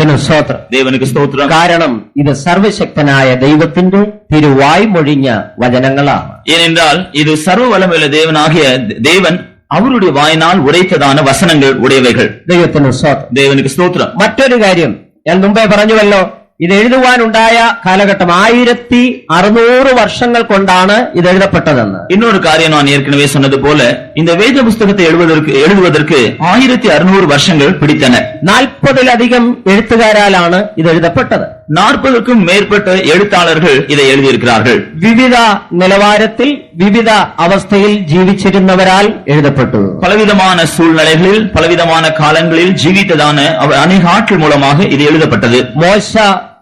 ദൈവത്തിന് സ്തോത്രം. தேவனுக்கு ஸ்தோத்திரம். കാരണം ഇത് സർവശക്തനായ ദൈവത്തിന്റെ തിരുവായ് മൊഴിഞ്ഞ വചനങ്ങളാണ്. ஏனென்றால் இது சர்வ வல்லமையுள்ள தேவனாகிய தேவன் அவருடைய வாயினால் உரைத்ததான வசனங்கள் உடையவைகள். ദൈവത്തിന് സ്തോത്രം. தேவனுக்கு ஸ்தோத்திரம். മറ്റൊരു കാര്യം ഞാൻ മുമ്പേ പറഞ്ഞുവല്ലോ, ഇത് എഴുതുവാനുണ്ടായ കാലഘട്ടം 1600 വർഷങ്ങൾ കൊണ്ടാണ് ഇത് എഴുതപ്പെട്ടതെന്ന്. இன்னொரு காரியம் நான் ஏற்கனவே சொன்னது போல இந்த வேத புஸ்தகத்தை எழுதுவதற்கு 1600 வருஷங்கள் பிடித்தன. 40-ലധികം എഴുത്തുകാരാലാണ് ഇത് എഴുതപ്പെട്ടത്. 40க்கும் மேற்பட்ட எழுத்தாளர்கள் இதை எழுதியிருக்கிறார்கள். വിവിധ നിലവാരത്തിൽ വിവിധ അവസ്ഥയിൽ ജീവിച്ചിരുന്നവരാൽ എഴുതപ്പെട്ടു. பலவிதமான சூழ்நிலைகளில் பலவிதமான காலங்களில் ஜீவித்ததான அநேக ஆட்கள் மூலமாக இது எழுதப்பட்டது. മോശ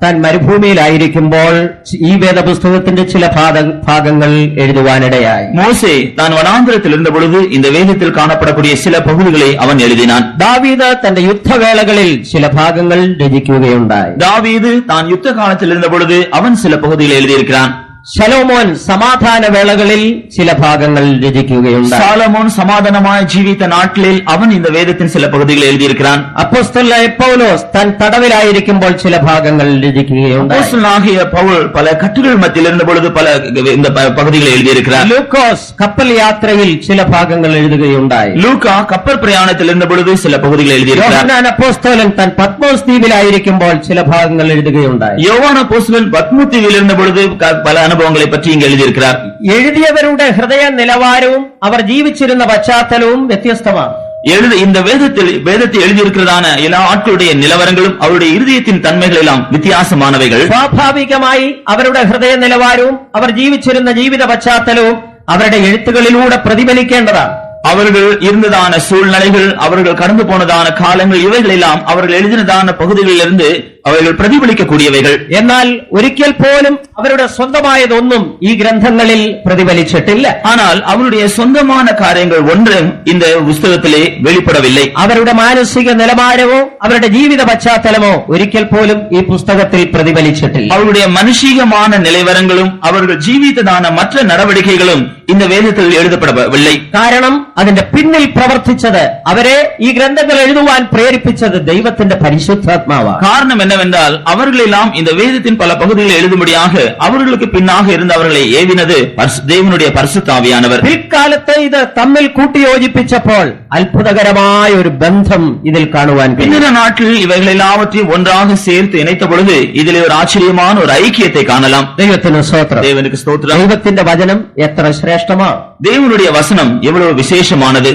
താൻ മരുഭൂമിയിലായിരിക്കുമ്പോൾ ഈ വേദപുസ്തകത്തിന്റെ ചില ഭാഗങ്ങൾ എഴുതുവാനിടയായി. மோசே தான் வனாந்திரத்தில் இருந்த பொழுது இந்த வேதத்தில் காணப்படக்கூடிய சில பகுதிகளை அவன் எழுதினான். ദാവീദ് തന്റെ യുദ്ധവേളകളിൽ ചില ഭാഗങ്ങൾ രചിക്കുകയുണ്ടായി. தாவீது தான் யுத்த காலத்தில் இருந்த பொழுது அவன் சில பகுதிகளை எழுதியிருக்கிறான். ശലോമോൻ സമാധാന വേളകളിൽ ചില ഭാഗങ്ങൾ രചിക്കുകയുണ്ടായി. சாலமோன் சமாதானமாய் ஜீவித்த நாட்களில் அவன் இந்த வேதத்தின் சில பகுதிகளை எழுதியிருக்கிறான். അപ്പോസ്തലനായ പൗലോസ് താൻ തടവിലായിരിക്കുമ്പോൾ ചില ഭാഗങ്ങൾ രചിക്കുകയുണ്ടായി. அப்போஸ்தலனாகிய பவுல் பல கட்டுகள் மத்தியில் இருந்த பொழுது பல இந்த பகுதிகளை எழுதியிருக்கிறார். ലൂക്കോസ് കപ്പൽ യാത്രയിൽ ചില ഭാഗങ്ങൾ എഴുതുകയുണ്ടായി. லூக்கா கப்பல் பிரயாணத்தில் இருந்த பொழுது சில பகுதிகளை எழுதியிருக்கிறார். യോഹന്നാൻ അപ്പോസ്തലൻ താൻ പത്മോസ് ദ്വീപിലായിരിക്കുമ്പോൾ ചില ഭാഗങ്ങൾ എഴുതുകയുണ്ടായി. யோவான் அப்போஸ்தலன் பத்மு தீவில் இருந்த பொழுது பல അനുഭവങ്ങളെ പറ്റി ഇങ്ങനെ എഴുതിയിരിக்கிறார். എഴുതിയവരുടെ ഹൃദയ നിലവാരവും അവർ ജീവിച്ചിരുന്ന പശ്ചാത്തലവും വ്യത്യസ്തമാണ്. இந்த வேதத்தை எழுதியிருக்கிறதான எல்லா ஆட்களுடைய நிலவரங்களும் அவருடைய இருதயத்தின் தன்மைகள் எல்லாம் வித்தியாசமானவைகள். സ്വാഭാവികമായി അവരുടെ ഹൃദയ നിലവാരവും അവർ ജീവിച്ചിരുന്ന ജീവിത പശ്ചാത്തലവും അവരുടെ എഴുത്തുകളിലൂടെ പ്രതിഫലിക്കേണ്ടതാണ്. அவர்கள் இருந்ததான சூழ்நிலைகள், அவர்கள் கடந்து போனதான காலங்கள், இவைகள் எல்லாம் அவர்கள் எழுதினதான பகுதிகளிலிருந்து അവர்கள் പ്രതിഫലിക്കக்கூடிയവകൾ. എന്നാൽ ഒരിക്കൽ പോലും അവരുടെ സ്വന്തമായതൊന്നും ഈ ഗ്രന്ഥങ്ങളിൽ പ്രതിഫലിച്ചിട്ടില്ല. ஆனால் அவருடைய சொந்தமான காரியங்கள் ஒன்றும் இந்த புஸ்தகத்திலே வெளிப்படவில்லை. അവരുടെ മാനസിക നിലവാരമോ അവരുടെ ജീവിത പശ്ചാത്തലമോ ഒരിക്കൽ പോലും ഈ പുസ്തകത്തിൽ പ്രതിഫലിച്ചിട്ടില്ല. அவருடைய மனுஷீகமான நிலைவரங்களும் அவர்கள் ஜீவித்ததான மற்ற நடவடிக்கைகளும் இந்த வேதத்தில் எழுதப்படவில்லை. കാരണം അതിന്റെ പിന്നിൽ പ്രവർത്തിച്ചത്, അവരെ ഈ ഗ്രന്ഥങ്ങൾ എഴുതുവാൻ പ്രേരിപ്പിച്ചത് ദൈവത്തിന്റെ പരിശുദ്ധാത്മാവാണ്. காரணம் என்னவென்றால் அவர்களெல்லாம் இந்த வேதத்தின் பல பகுதிகளை எழுதும்படியாக அவர்களுக்கு பின்னாக இருந்து அவர்களை ஏவினது தேவனுடைய பரிசுத்த ஆவியானவர். പിൽക്കാലത്തെ ഇത് തമ്മിൽ കൂട്ടിയോജിപ്പിച്ചപ്പോൾ അത്ഭുതകരമായ ഒരു ബന്ധം ഇതിൽ കാണുവാൻ பின்னர் நாட்களில் இவைகள் எல்லாவற்றையும் ஒன்றாக சேர்த்து இணைத்த பொழுது இதிலே ஒரு ஆச்சரியமான ஒரு ஐக்கியத்தை காணலாம். ദൈവത്തിന് സ്തോത്രം. தேவனுக்கு ஸ்தோத்திரம். ദൈവത്തിന്റെ വചനം എത്ര ശ്രേഷ്ഠമാണ്. தேவனுடைய வசனம் எவ்வளவு விசேஷமானது.